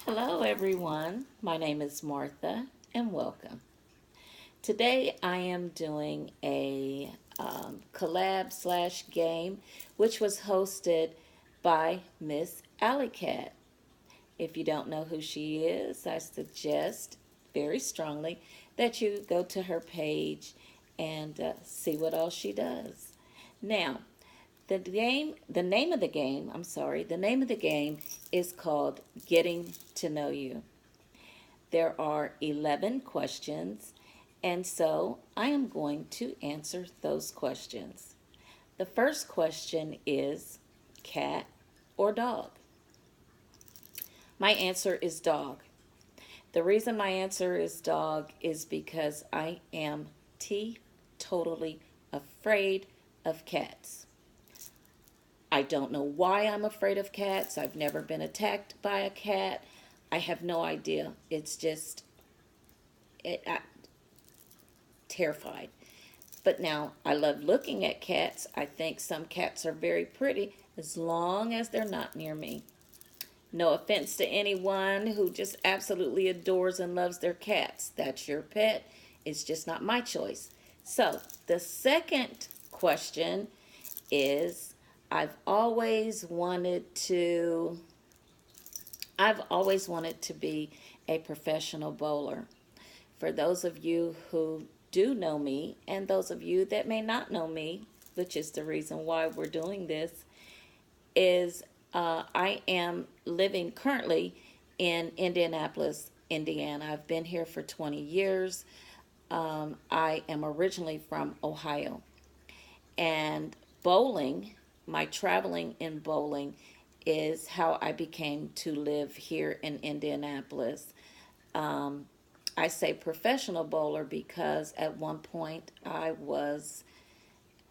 Hello, everyone. My name is Martha, and welcome. Today, I am doing a collab slash game, which was hosted by Miss ALYKAT. If you don't know who she is, I suggest very strongly that you go to her page and see what all she does. Now, the name of the game is called Getting to Know You. There are 11 questions, and so I am going to answer those questions. The first question is cat or dog? My answer is dog. The reason my answer is dog is because I am totally afraid of cats. I don't know why I'm afraid of cats. I've never been attacked by a cat. I have no idea. It's just I, terrified. But now I love looking at cats. I think some cats are very pretty as long as they're not near me. No offense to anyone who just absolutely adores and loves their cats. That's your pet. It's just not my choice. So the second question is I've always wanted to I've always wanted to be a professional bowler. For those of you who do know me and those of you that may not know me, which is the reason why we're doing this, is I am living currently in Indianapolis, Indiana. I've been here for 20 years. I am originally from Ohio. And bowling, my traveling in bowling, is how I became to live here in Indianapolis. Um, I say professional bowler because at one point I was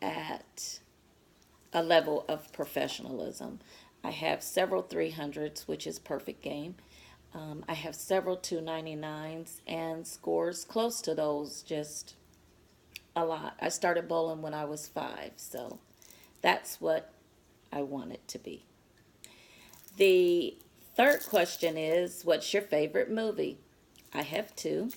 at a level of professionalism. I have several 300s, which is perfect game. I have several 299s and scores close to those, just a lot. I started bowling when I was 5, so that's what I want it to be. The third question is, what's your favorite movie? I have two.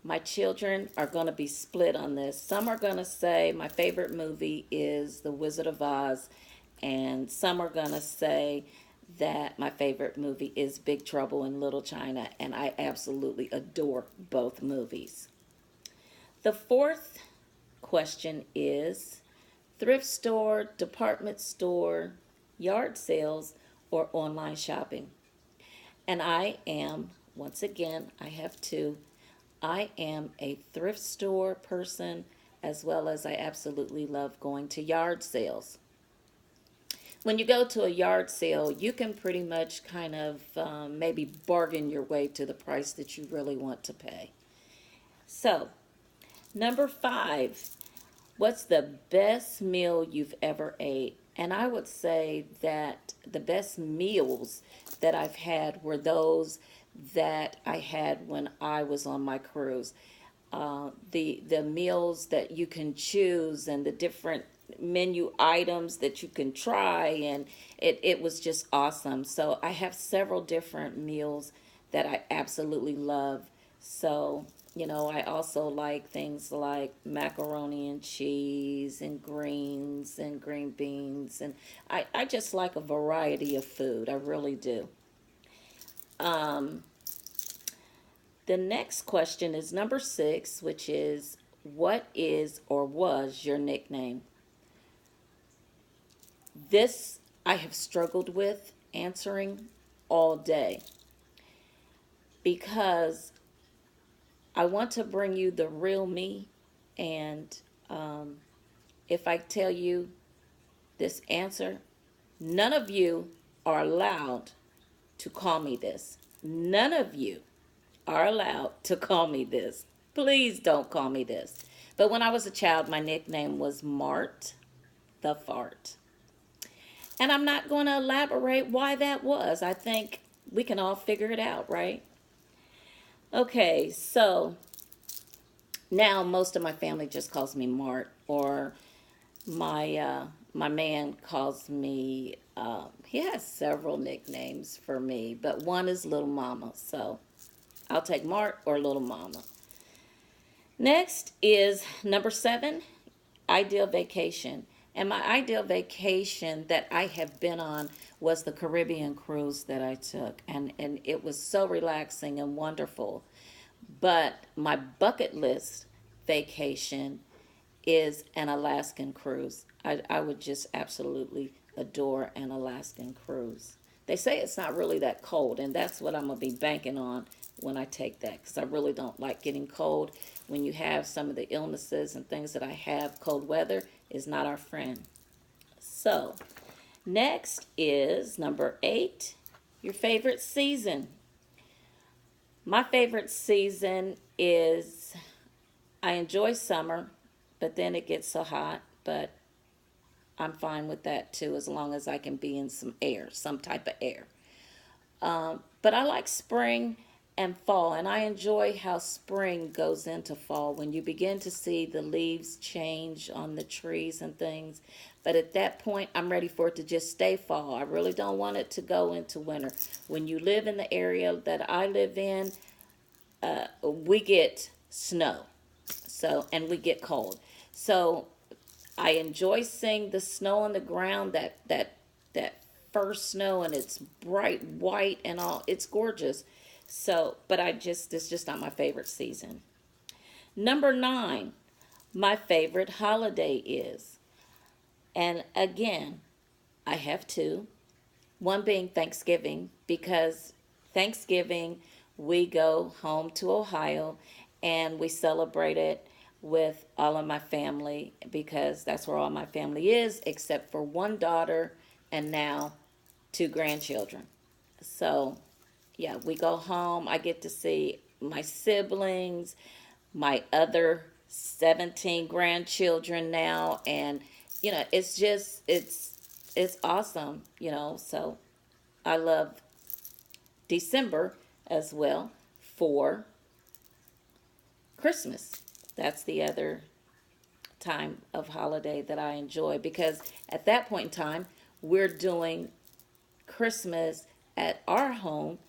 My children are going to be split on this. Some are going to say my favorite movie is The Wizard of Oz, and some are going to say that my favorite movie is Big Trouble in Little China, and I absolutely adore both movies. The fourth question is thrift store, department store, yard sales, or online shopping. And I am, once again, I have two. I am a thrift store person as well as I absolutely love going to yard sales. When you go to a yard sale, you can pretty much kind of maybe bargain your way to the price that you really want to pay. So, number 5, what's the best meal you've ever ate? And I would say that the best meals that I've had were those that I had when I was on my cruise. The meals that you can choose and the different menu items that you can try, and it was just awesome. So I have several different meals that I absolutely love. So I also like things like macaroni and cheese and greens and green beans. And I just like a variety of food. I really do. Um, the next question is number 6, which is what is or was your nickname? This I have struggled with answering all day because I want to bring you the real me. And if I tell you this answer, none of you are allowed to call me this. None of you are allowed to call me this. Please don't call me this. But when I was a child, my nickname was Mart the Fart. And I'm not going to elaborate why that was. I think we can all figure it out, right? Okay, so now most of my family just calls me Mart, or my man calls me He has several nicknames for me, but one is Little Mama. So I'll take Mark or Little Mama. Next is number 7, ideal vacation. And my ideal vacation that I have been on was the Caribbean cruise that I took. And it was so relaxing and wonderful. But my bucket list vacation is an Alaskan cruise. I would just absolutely adore an Alaskan cruise. They say it's not really that cold, and that's what I'm going to be banking on when I take that, because I really don't like getting cold. When you have some of the illnesses and things that I have, cold weather is not our friend. So, next is number 8, your favorite season. My favorite season is, I enjoy summer, but then it gets so hot, but I'm fine with that too, as long as I can be in some air, some type of air. But I like spring and fall, and I enjoy how spring goes into fall when you begin to see the leaves change on the trees and things. But at that point, I'm ready for it to just stay fall. I really don't want it to go into winter. When you live in the area that I live in, we get snow, so, and we get cold. So I enjoy seeing the snow on the ground, that first snow, and it's bright white and all. It's gorgeous. So, but it's just not my favorite season. Number 9, my favorite holiday is, and again, I have two. One being Thanksgiving, because Thanksgiving we go home to Ohio and we celebrate it with all of my family, because that's where all my family is, except for one daughter and now 2 grandchildren. So, yeah, we go home. I get to see my siblings, my other 17 grandchildren now, and it's just it's awesome, So I love December as well for Christmas. That's the other time of holiday that I enjoy, because at that point in time, we're doing Christmas at our home,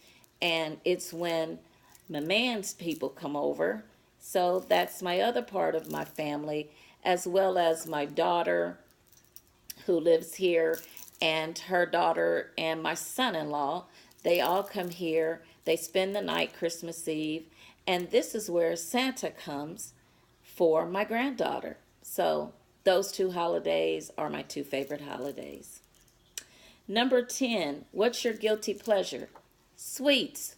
and it's when my man's people come over. So that's my other part of my family, as well as my daughter who lives here, and her daughter and my son-in-law. They all come here. They spend the night Christmas Eve, and this is where Santa comes for my granddaughter. So those 2 holidays are my 2 favorite holidays. Number 10, what's your guilty pleasure? Sweets.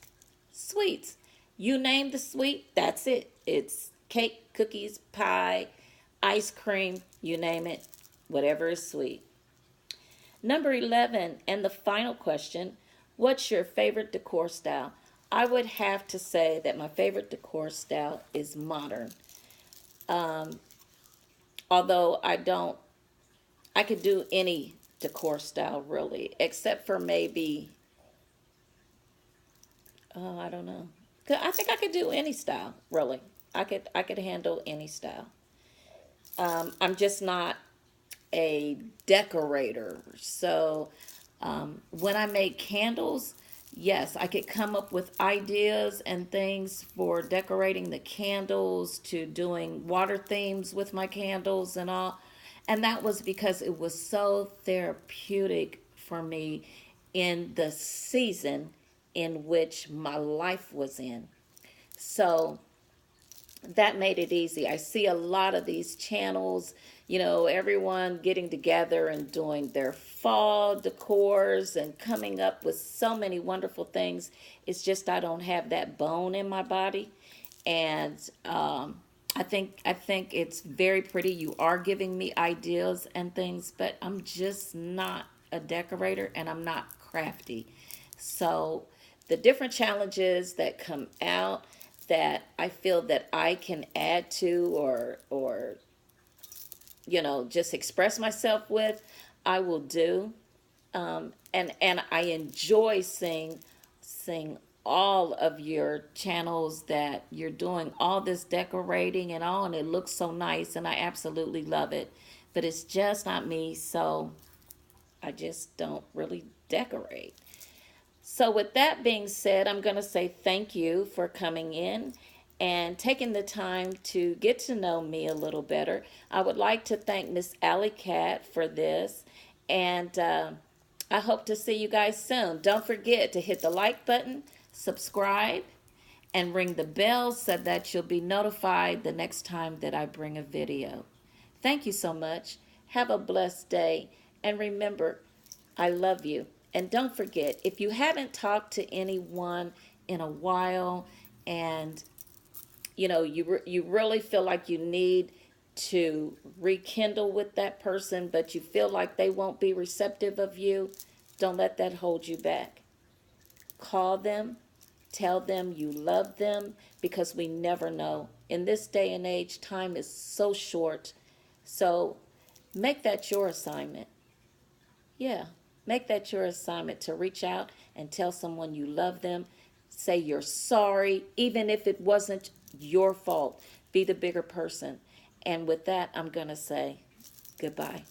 Sweets. You name the sweet, that's it. It's cake, cookies, pie, ice cream, you name it, whatever is sweet. Number 11, and the final question, what's your favorite decor style? I would have to say that my favorite decor style is modern. Although I could do any decor style really, except for maybe, oh, I don't know. I think I could do any style really. I could handle any style. I'm just not a decorator. So when I make candles, yes, I could come up with ideas and things for decorating the candles, to doing water themes with my candles and all. And that was because it was so therapeutic for me in the season in which my life was in. So that made it easy. I see a lot of these channels, everyone getting together and doing their fall decors and coming up with so many wonderful things. It's just I don't have that bone in my body, and I think it's very pretty. You are giving me ideas and things, but I'm just not a decorator, and I'm not crafty. So the different challenges that come out that I feel that I can add to, or just express myself with, I will do. And I enjoy seeing all of your channels that you're doing all this decorating and all, and it looks so nice, and I absolutely love it. But it's just not me, so I just don't really decorate. So, with that being said, I'm going to say thank you for coming in and taking the time to get to know me a little better. I would like to thank Miss ALYKAT for this, and I hope to see you guys soon. Don't forget to hit the like button, subscribe, and ring the bell so that you'll be notified the next time that I bring a video. Thank you so much. Have a blessed day. And remember, I love you. And don't forget, if you haven't talked to anyone in a while and you really feel like you need to rekindle with that person, but you feel like they won't be receptive of you, don't let that hold you back. Call them, tell them you love them, because we never know. In this day and age, time is so short. So make that your assignment. Yeah, make that your assignment to reach out and tell someone you love them. Say you're sorry, even if it wasn't your fault. Be the bigger person. And with that, I'm going to say goodbye.